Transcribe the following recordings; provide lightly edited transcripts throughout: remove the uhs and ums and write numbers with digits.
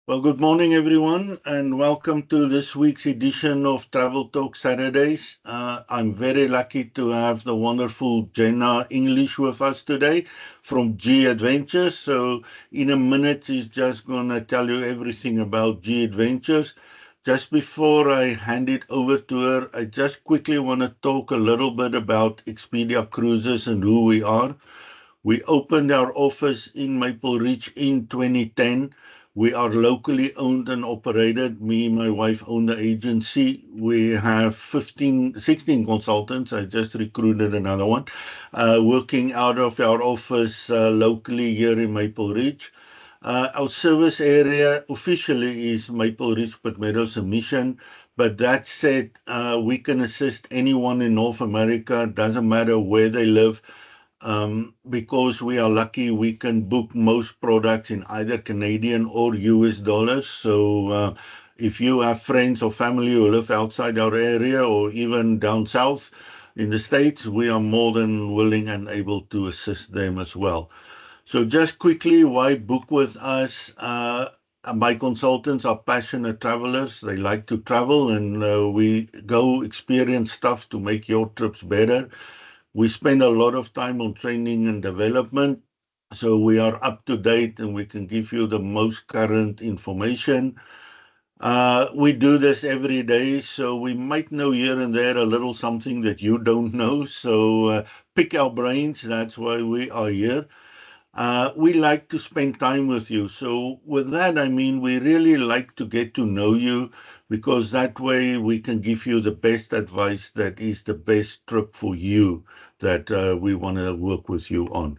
Well, good morning, everyone, and welcome to this week's edition of Travel Talk Saturdays. I'm very lucky to have the wonderful Jenna English with us today from G Adventures. So, in a minute, she's just going to tell you everything about G Adventures. Just before I hand it over to her, I just quickly want to talk a little bit about Expedia Cruises and who we are. We opened our office in Maple Ridge in 2010. We are locally owned and operated. Me and my wife own the agency. We have 16 consultants. I just recruited another one, working out of our office locally here in Maple Ridge. Our service area officially is Maple Ridge, Pitt Meadows, and Mission. But that said, we can assist anyone in North America. Doesn't matter where they live, because we are lucky, we can book most products in either Canadian or US dollars. So if you have friends or family who live outside our area or even down south in the States, we are more than willing and able to assist them as well. So just quickly, why book with us? My consultants are passionate travelers. They like to travel, and we go experience stuff to make your trips better. We spend a lot of time on training and development, so we are up to date and we can give you the most current information. We do this every day, so we might know here and there a little something that you don't know. So pick our brains. That's why we are here. We like to spend time with you. So, with that, I mean, we really like to get to know you because that way we can give you the best advice that is the best trip for you that we want to work with you on.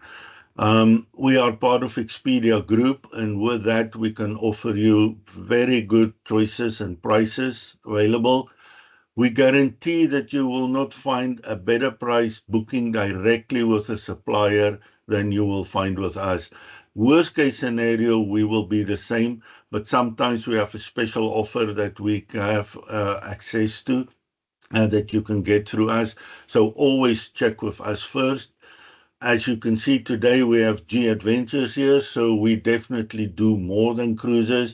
We are part of Expedia Group, and with that, we can offer you very good choices and prices available. We guarantee that you will not find a better price booking directly with a supplier than you will find with us. Worst case scenario, we will be the same, but sometimes we have a special offer that we have access to that you can get through us. So always check with us first. As you can see today, we have G Adventures here, so we definitely do more than cruises.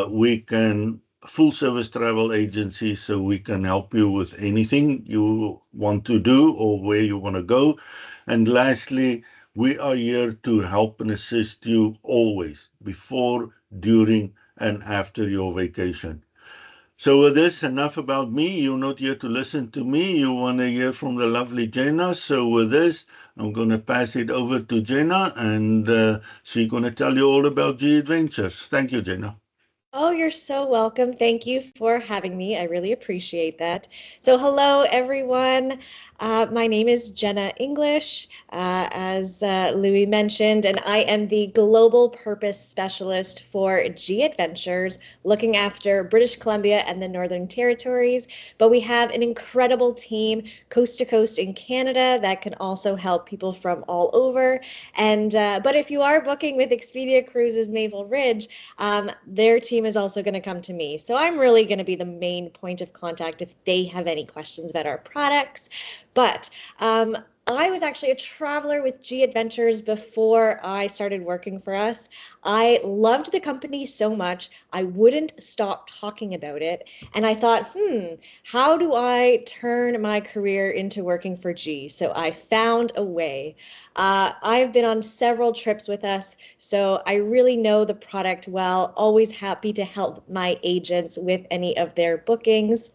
We can full service travel agency, so we can help you with anything you want to do or where you want to go. And lastly, we are here to help and assist you always before, during, and after your vacation. So with this, enough about me. You're not here to listen to me. You want to hear from the lovely Jenna. So with this, I'm going to pass it over to Jenna, and she's going to tell you all about G Adventures. Thank you, Jenna. Oh, you're so welcome. Thank you for having me. I really appreciate that. So, hello, everyone. My name is Jenna English, as Louis mentioned, and I am the Global Purpose Specialist for G Adventures, looking after British Columbia and the Northern Territories. But we have an incredible team coast to coast in Canada that can also help people from all over. But if you are booking with Expedia Cruises Maple Ridge, their team is also going to come to me. So I'm really going to be the main point of contact if they have any questions about our products. But I was actually a traveler with G Adventures before I started working for us. I loved the company so much, I wouldn't stop talking about it. And I thought, how do I turn my career into working for G? So I found a way. I've been on several trips with us, so I really know the product well. Always happy to help my agents with any of their bookings.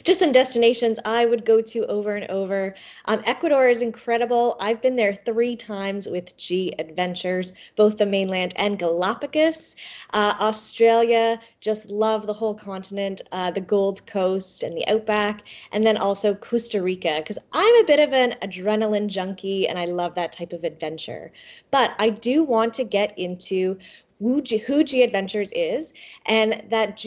Just some destinations I would go to over and over. Ecuador is incredible. I've been there 3 times with G Adventures, both the mainland and Galapagos. Australia, just love the whole continent, the Gold Coast and the Outback, and then also Costa Rica, because I'm a bit of an adrenaline junkie and I love that type of adventure. But I do want to get into who G Adventures is, and that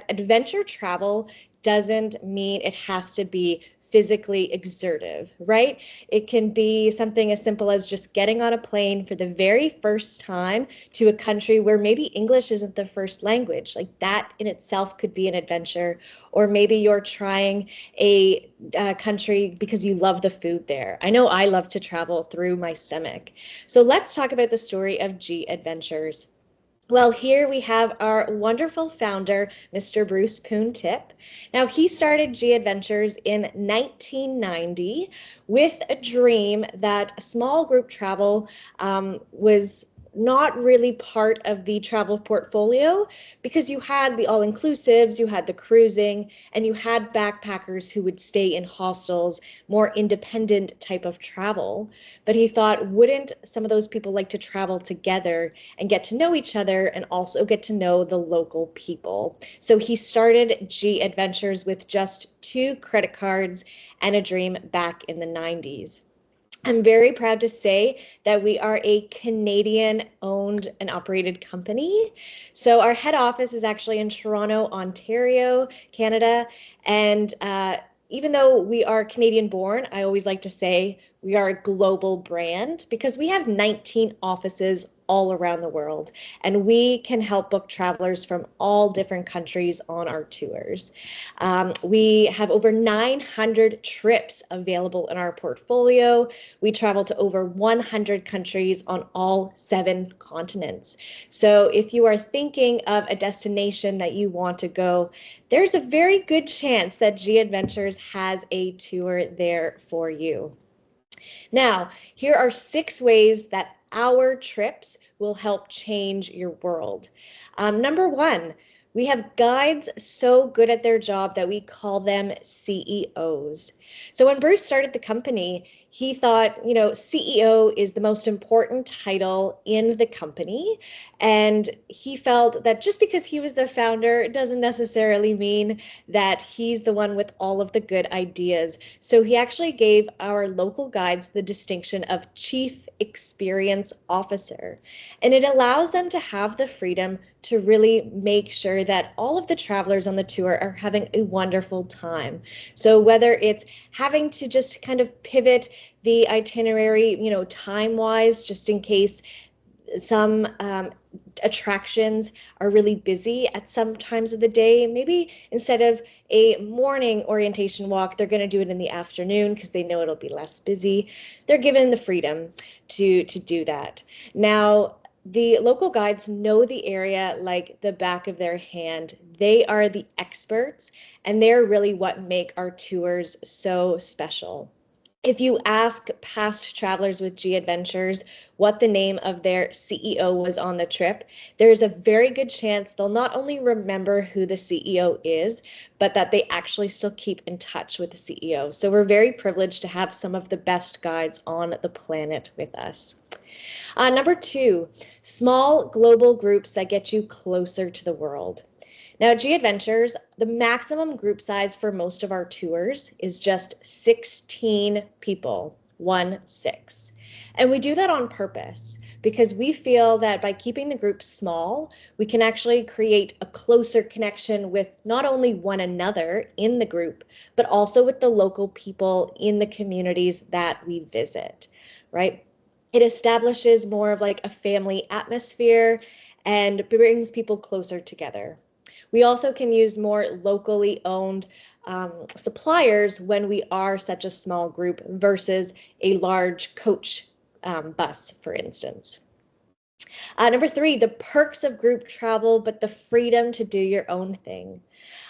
adventure travel doesn't mean it has to be physically exertive, right? It can be something as simple as just getting on a plane for the very first time to a country where maybe English isn't the first language. Like that in itself could be an adventure. Or maybe you're trying a country because you love the food there. I know I love to travel through my stomach. So let's talk about the story of G Adventures. Well, here we have our wonderful founder, Mr. Bruce Poon Tip. Now, he started G Adventures in 1990 with a dream that small group travel was not really part of the travel portfolio because you had the all-inclusives, you had the cruising, and you had backpackers who would stay in hostels, more independent type of travel. But he thought, wouldn't some of those people like to travel together and get to know each other and also get to know the local people? So he started G Adventures with just 2 credit cards and a dream back in the 90s. I'm very proud to say that we are a Canadian owned and operated company. So our head office is actually in Toronto, Ontario, Canada. And even though we are Canadian born, I always like to say we are a global brand because we have 19 offices all around the world, and we can help book travelers from all different countries on our tours. We have over 900 trips available in our portfolio. We travel to over 100 countries on all 7 continents. So if you are thinking of a destination that you want to go, there's a very good chance that G Adventures has a tour there for you. Now, here are 6 ways that our trips will help change your world. Number 1, we have guides so good at their job that we call them CEOs. So when Bruce started the company, he thought, CEO is the most important title in the company. And he felt that just because he was the founder doesn't necessarily mean that he's the one with all of the good ideas. So he actually gave our local guides the distinction of Chief Experience Officer. And it allows them to have the freedom to really make sure that all of the travelers on the tour are having a wonderful time. So whether it's having to just kind of pivot the itinerary, time-wise, just in case some attractions are really busy at some times of the day. Maybe instead of a morning orientation walk, they're going to do it in the afternoon because they know it'll be less busy. They're given the freedom to do that. Now, the local guides know the area like the back of their hand. They are the experts, and they're really what make our tours so special. If you ask past travelers with G Adventures what the name of their CEO was on the trip, there's a very good chance they'll not only remember who the CEO is, but that they actually still keep in touch with the CEO. So we're very privileged to have some of the best guides on the planet with us. Number 2, small global groups that get you closer to the world. Now, G Adventures, the maximum group size for most of our tours is just 16 people, 1-6. And we do that on purpose because we feel that by keeping the group small, we can actually create a closer connection with not only one another in the group, but also with the local people in the communities that we visit, right? It establishes more of like a family atmosphere and brings people closer together. We also can use more locally owned suppliers when we are such a small group versus a large coach bus, for instance. Number 3, the perks of group travel, but the freedom to do your own thing.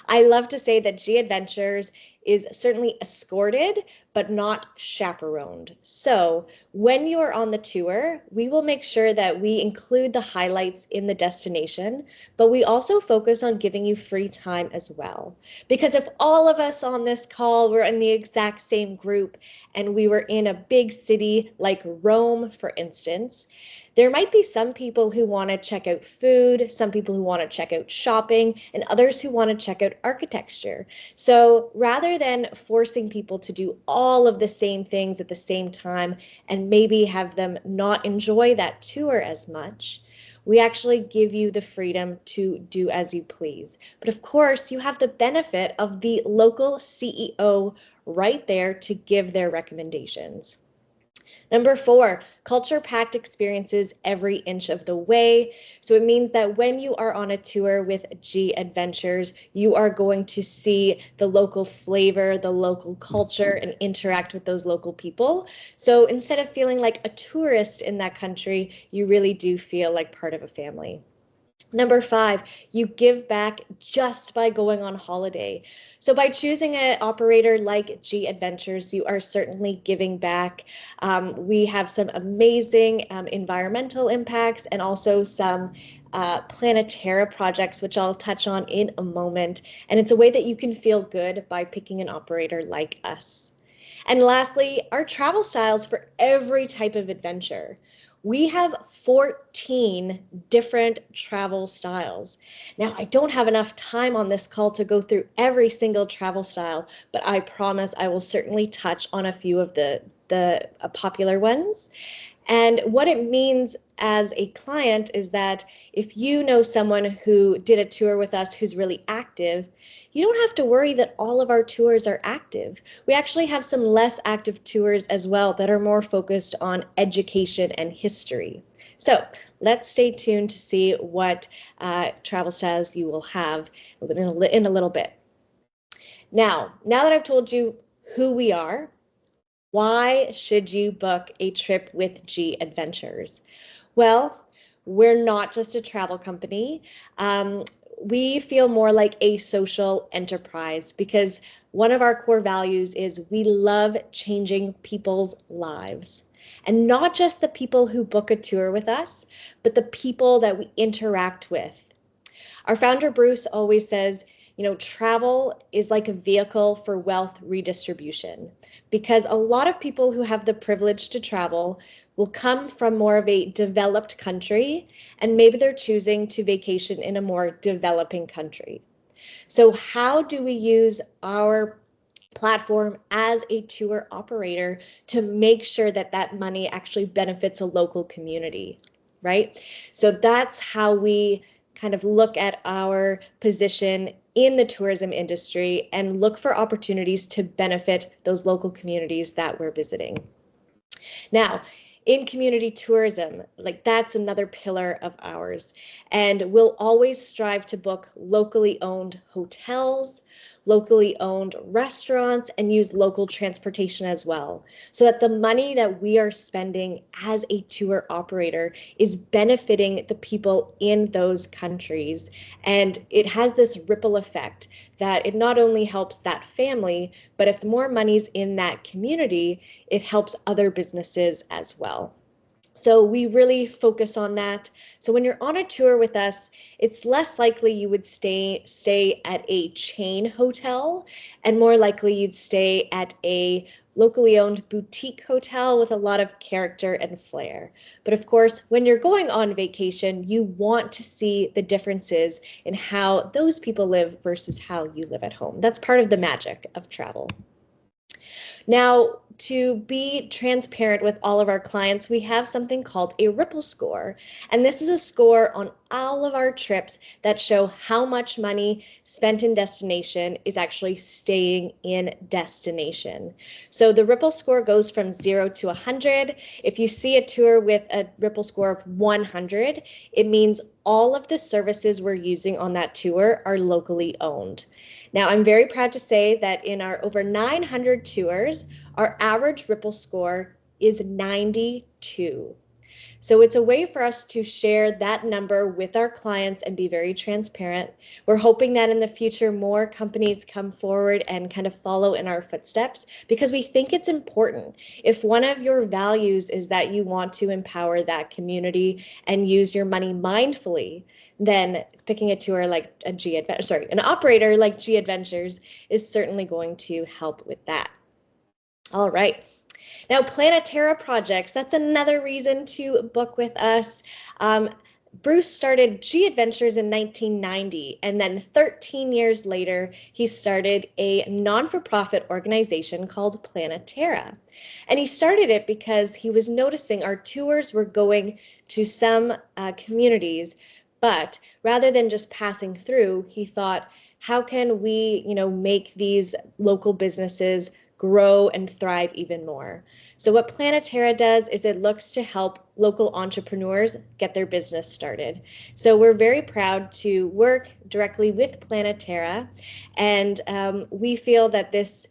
I love to say that G Adventures is certainly escorted, but not chaperoned. So when you are on the tour, we will make sure that we include the highlights in the destination, but we also focus on giving you free time as well. Because if all of us on this call were in the exact same group and we were in a big city like Rome, for instance, there might be some people who want to check out food, some people who want to check out shopping, and others who want to check out architecture. So rather than forcing people to do all of the same things at the same time and maybe have them not enjoy that tour as much, we actually give you the freedom to do as you please. But of course, you have the benefit of the local CEO right there to give their recommendations. Number 4, culture-packed experiences every inch of the way. So it means that when you are on a tour with G Adventures, you are going to see the local flavor, the local culture, and interact with those local people. So instead of feeling like a tourist in that country, you really do feel like part of a family. Number 5, you give back just by going on holiday. So by choosing an operator like G Adventures, you are certainly giving back. We have some amazing environmental impacts and also some Planetera projects, which I'll touch on in a moment. And it's a way that you can feel good by picking an operator like us. And lastly, our travel styles for every type of adventure. We have 14 different travel styles. Now, I don't have enough time on this call to go through every single travel style, but I promise I will certainly touch on a few of the popular ones. And what it means as a client is that if you know someone who did a tour with us who's really active, you don't have to worry that all of our tours are active. We actually have some less active tours as well that are more focused on education and history. So let's stay tuned to see what travel styles you will have in a little bit. Now that I've told you who we are, why should you book a trip with G Adventures? Well, we're not just a travel company. We feel more like a social enterprise because one of our core values is we love changing people's lives. And not just the people who book a tour with us, but the people that we interact with. Our founder, Bruce, always says, travel is like a vehicle for wealth redistribution because a lot of people who have the privilege to travel will come from more of a developed country and maybe they're choosing to vacation in a more developing country. So how do we use our platform as a tour operator to make sure that that money actually benefits a local community, right? So that's how we kind of look at our position in the tourism industry and look for opportunities to benefit those local communities that we're visiting. Now, in community tourism, like that's another pillar of ours. And we'll always strive to book locally owned hotels, locally owned restaurants, and use local transportation as well. So that the money that we are spending as a tour operator is benefiting the people in those countries. And it has this ripple effect that it not only helps that family, but if more money's in that community, it helps other businesses as well. So we really focus on that. So when you're on a tour with us, it's less likely you would stay at a chain hotel and more likely you'd stay at a locally owned boutique hotel with a lot of character and flair. But of course, when you're going on vacation, you want to see the differences in how those people live versus how you live at home. That's part of the magic of travel. Now, to be transparent with all of our clients, we have something called a Ripple score. And this is a score on all of our trips that show how much money spent in destination is actually staying in destination. So the Ripple score goes from 0 to 100. If you see a tour with a Ripple score of 100, it means all of the services we're using on that tour are locally owned. Now, I'm very proud to say that in our over 900 tours, our average Ripple score is 92. So it's a way for us to share that number with our clients and be very transparent. We're hoping that in the future, more companies come forward and kind of follow in our footsteps because we think it's important. If one of your values is that you want to empower that community and use your money mindfully, then picking a tour like an operator like G Adventures is certainly going to help with that. All right. Now, Planetera projects, that's another reason to book with us. Bruce started G Adventures in 1990, and then 13 years later, he started a non-for-profit organization called Planetera. And he started it because he was noticing our tours were going to some communities, but rather than just passing through, he thought, how can we, make these local businesses grow and thrive even more? So what Planetera does is it looks to help local entrepreneurs get their business started. So we're very proud to work directly with Planetera, and we feel that this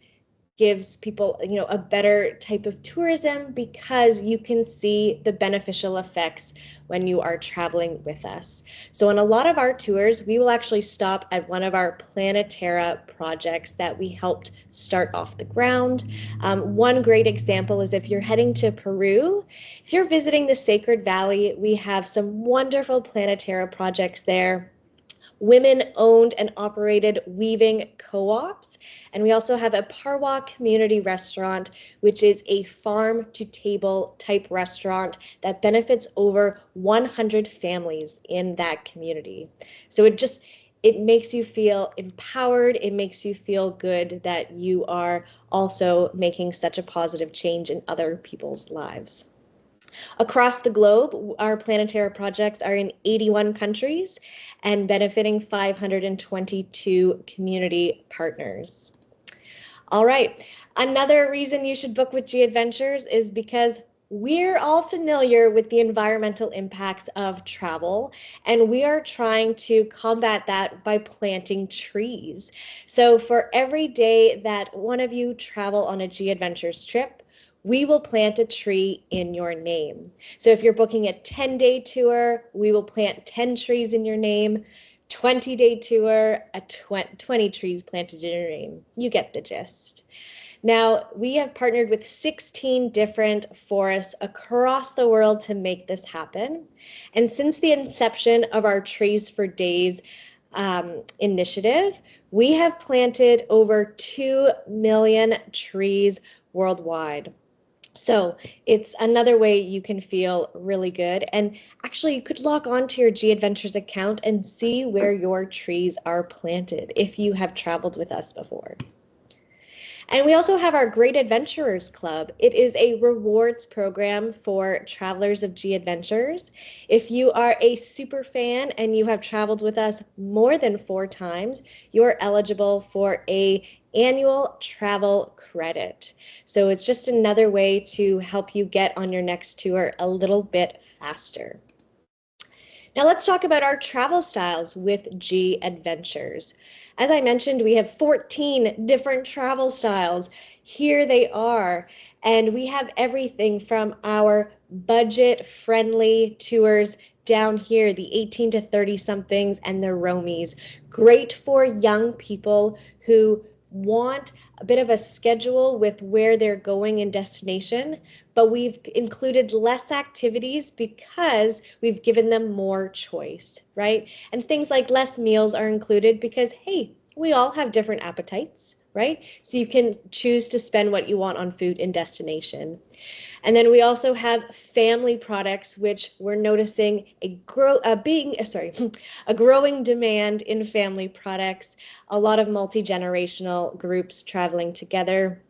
gives people, a better type of tourism because you can see the beneficial effects when you are traveling with us. So on a lot of our tours, we will actually stop at one of our Planetera projects that we helped start off the ground. One great example is if you're heading to Peru, if you're visiting the Sacred Valley, we have some wonderful Planetera projects there, women-owned and operated weaving co-ops. And we also have a Parwa community restaurant, which is a farm-to-table type restaurant that benefits over 100 families in that community. So it makes you feel empowered. It makes you feel good that you are also making such a positive change in other people's lives. Across the globe, our Planetera projects are in 81 countries and benefiting 522 community partners. All right, another reason you should book with G Adventures is because we're all familiar with the environmental impacts of travel, and we are trying to combat that by planting trees. So for every day that one of you travel on a G Adventures trip, we will plant a tree in your name. So if you're booking a 10-day tour, we will plant 10 trees in your name. 20-day tour, 20 trees planted in your name. You get the gist. Now, we have partnered with 16 different forests across the world to make this happen. And since the inception of our Trees for Days initiative, we have planted over 2 million trees worldwide. So it's another way you can feel really good. And actually, you could log on to your G Adventures account and see where your trees are planted if you have traveled with us before. And we also have our Great Adventurers Club. It is a rewards program for travelers of G Adventures. If you are a super fan and you have traveled with us more than 4 times, you're eligible for a annual travel credit. So it's just another way to help you get on your next tour a little bit faster. Now let's talk about our travel styles with G Adventures. As I mentioned, we have 14 different travel styles. Here they are. And we have everything from our budget-friendly tours down here, the 18 to 30 somethings and the roamies. Great for young people who want a bit of a schedule with where they're going in destination, but we've included less activities because we've given them more choice, right? And things like less meals are included because, hey, we all have different appetites, right? So you can choose to spend what you want on food in destination. And then we also have family products, which we're noticing a growing demand in family products, a lot of multi-generational groups traveling together.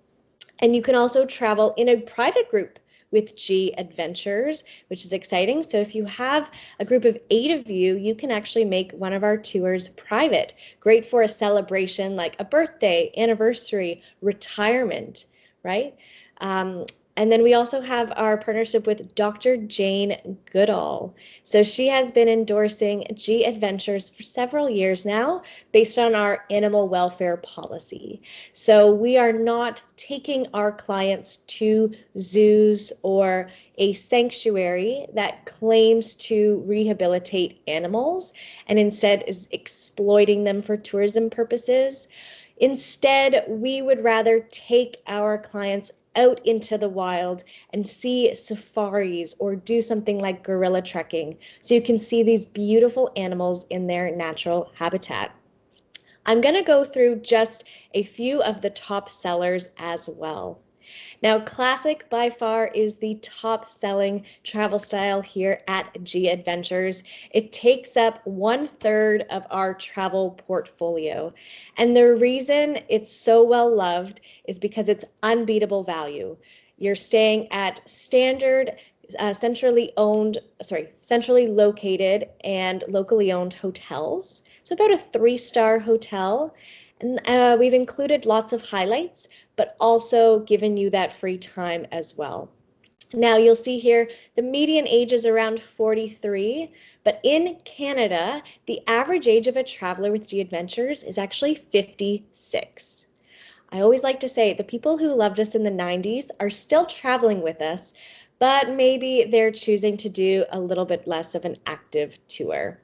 And you can also travel in a private group with G Adventures, which is exciting. So if you have a group of 8 of you, you can actually make one of our tours private. Great for a celebration like a birthday, anniversary, retirement, right? And then we also have our partnership with Dr. Jane Goodall. So she has been endorsing G Adventures for several years now based on our animal welfare policy. So we are not taking our clients to zoos or a sanctuary that claims to rehabilitate animals and instead is exploiting them for tourism purposes. Instead, we would rather take our clients out into the wild and see safaris or do something like gorilla trekking so you can see these beautiful animals in their natural habitat. I'm going to go through just a few of the top sellers as well. Now, Classic by far is the top selling travel style here at G Adventures. It takes up 1/3 of our travel portfolio. And the reason it's so well loved is because it's unbeatable value. You're staying at standard centrally located and locally owned hotels. So about a 3-star hotel. And we've included lots of highlights, but also given you that free time as well. Now you'll see here the median age is around 43, but in Canada, the average age of a traveler with G Adventures is actually 56. I always like to say the people who loved us in the 90s are still traveling with us, but maybe they're choosing to do a little bit less of an active tour.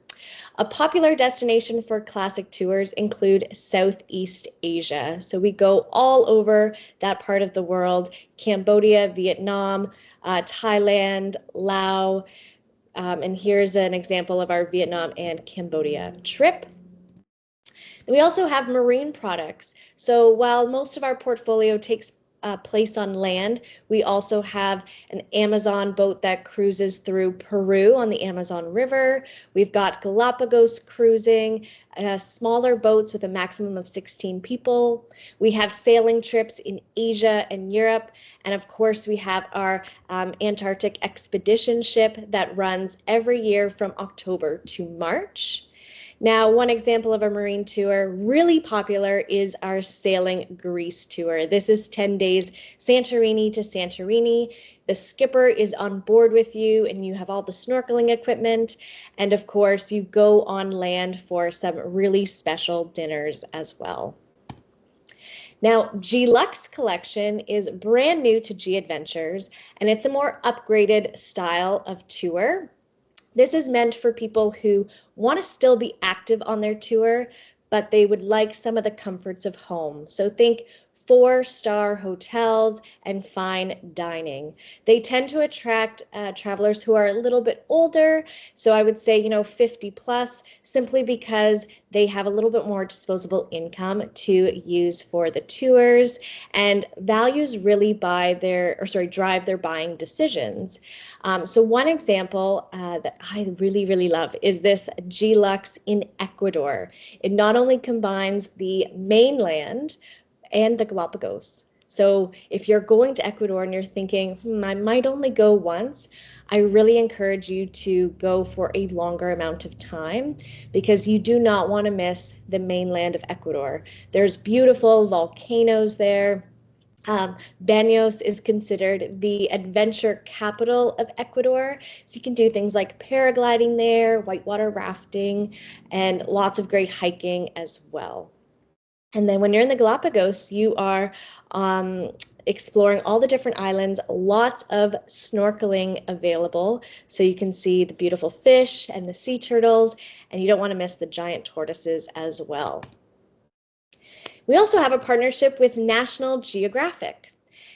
A popular destination for classic tours include Southeast Asia. So we go all over that part of the world: Cambodia, Vietnam, Thailand, Laos. And here's an example of our Vietnam and Cambodia trip. We also have marine products. So while most of our portfolio takes place on land, we also have an Amazon boat that cruises through Peru on the Amazon River. We've got Galapagos cruising, smaller boats with a maximum of 16 people. We have sailing trips in Asia and Europe. And of course, we have our Antarctic expedition ship that runs every year from October to March. Now, one example of a marine tour really popular is our Sailing Greece tour. This is 10 days Santorini to Santorini. The skipper is on board with you and you have all the snorkeling equipment. And of course, you go on land for some really special dinners as well. Now, G Lux Collection is brand new to G Adventures, and it's a more upgraded style of tour. This is meant for people who want to still be active on their tour, but they would like some of the comforts of home. So think 4-star hotels and fine dining. They tend to attract travelers who are a little bit older. So I would say, 50 plus, simply because they have a little bit more disposable income to use for the tours, and values really drive their buying decisions. So one example that I really, really love is this G Lux in Ecuador. It not only combines the mainland and the Galapagos. So if you're going to Ecuador and you're thinking, I might only go once, I really encourage you to go for a longer amount of time, because you do not want to miss the mainland of Ecuador. There's beautiful volcanoes there. Baños is considered the adventure capital of Ecuador. So you can do things like paragliding there, whitewater rafting, and lots of great hiking as well. And then when you're in the Galapagos, you are exploring all the different islands, lots of snorkeling available. So you can see the beautiful fish and the sea turtles, and you don't want to miss the giant tortoises as well. We also have a partnership with National Geographic.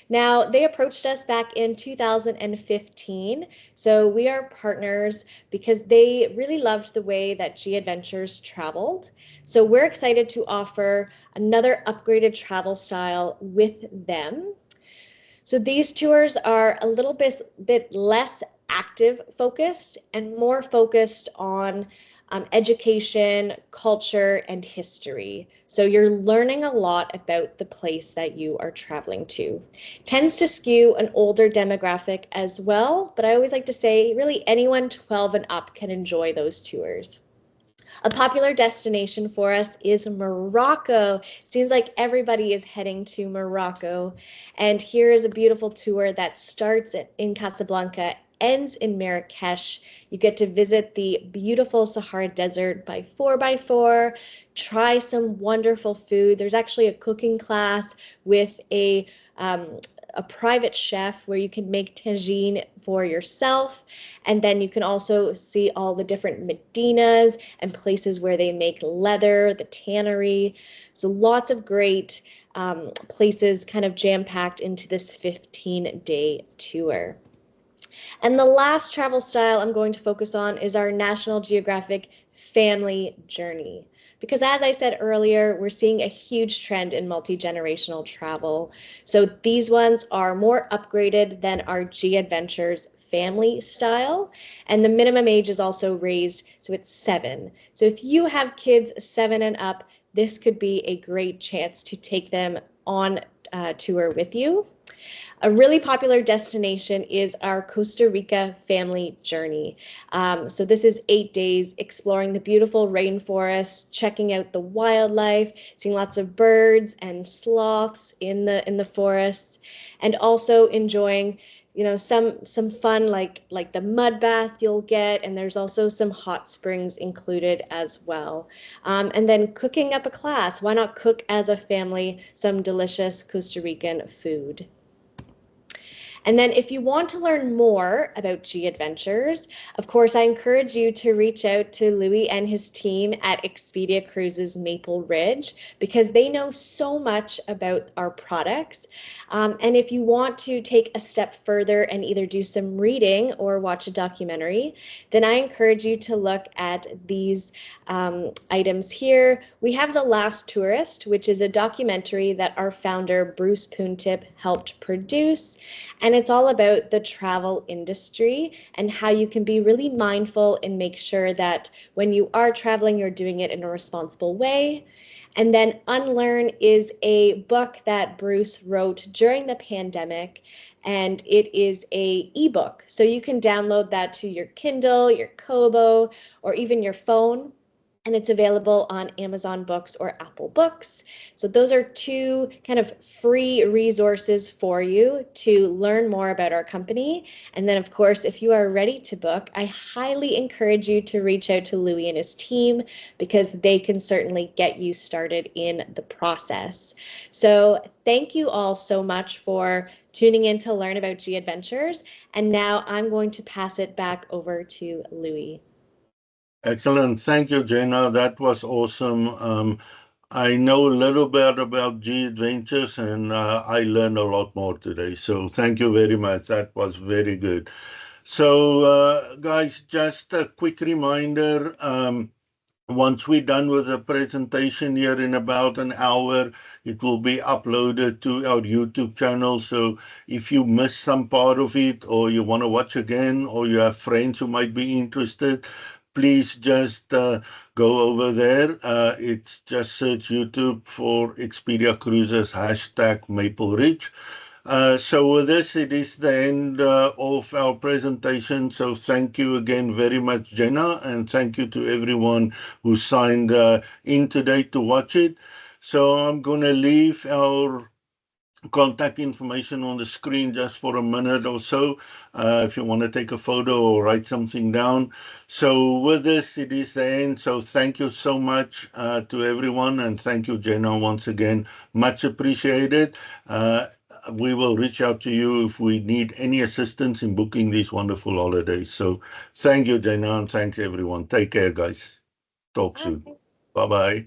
Now, they approached us back in 2015, so we are partners because they really loved the way that G Adventures traveled. So we're excited to offer another upgraded travel style with them. So these tours are a little bit less active focused and more focused on education, culture, and history. So you're learning a lot about the place that you are traveling to. Tends to skew an older demographic as well, but I always like to say really anyone 12 and up can enjoy those tours. A popular destination for us is Morocco. Seems like everybody is heading to Morocco. And here is a beautiful tour that starts in Casablanca, ends in Marrakesh. You get to visit the beautiful Sahara Desert by 4x4, try some wonderful food. There's actually a cooking class with a private chef where you can make tagine for yourself. And then you can also see all the different medinas and places where they make leather, the tannery. So lots of great places kind of jam-packed into this 15-day tour. And the last travel style I'm going to focus on is our National Geographic family journey. Because as I said earlier, we're seeing a huge trend in multi-generational travel. So these ones are more upgraded than our G Adventures family style. And the minimum age is also raised, so it's 7. So if you have kids 7 and up, this could be a great chance to take them on tour with you. A really popular destination is our Costa Rica family journey. So this is 8 days exploring the beautiful rainforest, checking out the wildlife, seeing lots of birds and sloths in the forests, and also enjoying some fun like the mud bath you'll get, and there's also some hot springs included as well. And then cooking up a class. Why not cook as a family some delicious Costa Rican food? And then if you want to learn more about G Adventures, of course, I encourage you to reach out to Louis and his team at Expedia Cruises Maple Ridge because they know so much about our products. And if you want to take a step further and either do some reading or watch a documentary, then I encourage you to look at these items here. We have The Last Tourist, which is a documentary that our founder, Bruce Poontip, helped produce. And it's all about the travel industry and how you can be really mindful and make sure that when you are traveling, you're doing it in a responsible way. And then Unlearn is a book that Bruce wrote during the pandemic, and it is a ebook. So you can download that to your Kindle, your Kobo, or even your phone, and it's available on Amazon Books or Apple Books. So those are two kind of free resources for you to learn more about our company. And then, of course, if you are ready to book, I highly encourage you to reach out to Louis and his team because they can certainly get you started in the process. So thank you all so much for tuning in to learn about G Adventures. And now I'm going to pass it back over to Louis. Excellent. Thank you, Jenna. That was awesome. I know a little bit about G Adventures and I learned a lot more today. So thank you very much. That was very good. So, guys, just a quick reminder. Once we're done with the presentation here in about an hour, it will be uploaded to our YouTube channel. So if you missed some part of it or you want to watch again or you have friends who might be interested, please just go over there. It's just search YouTube for Expedia Cruises hashtag Maple Ridge. So with this, it is the end of our presentation. So thank you again very much, Jenna, and thank you to everyone who signed in today to watch it. So I'm going to leave our contact information on the screen just for a minute or so if you want to take a photo or write something down. So with this, it is the end. So thank you so much to everyone, and thank you, Jenna, once again. Much appreciated. We will reach out to you if we need any assistance in booking these wonderful holidays. So thank you, Jenna, and thanks everyone. Take care, guys. Talk soon. Bye. Bye bye.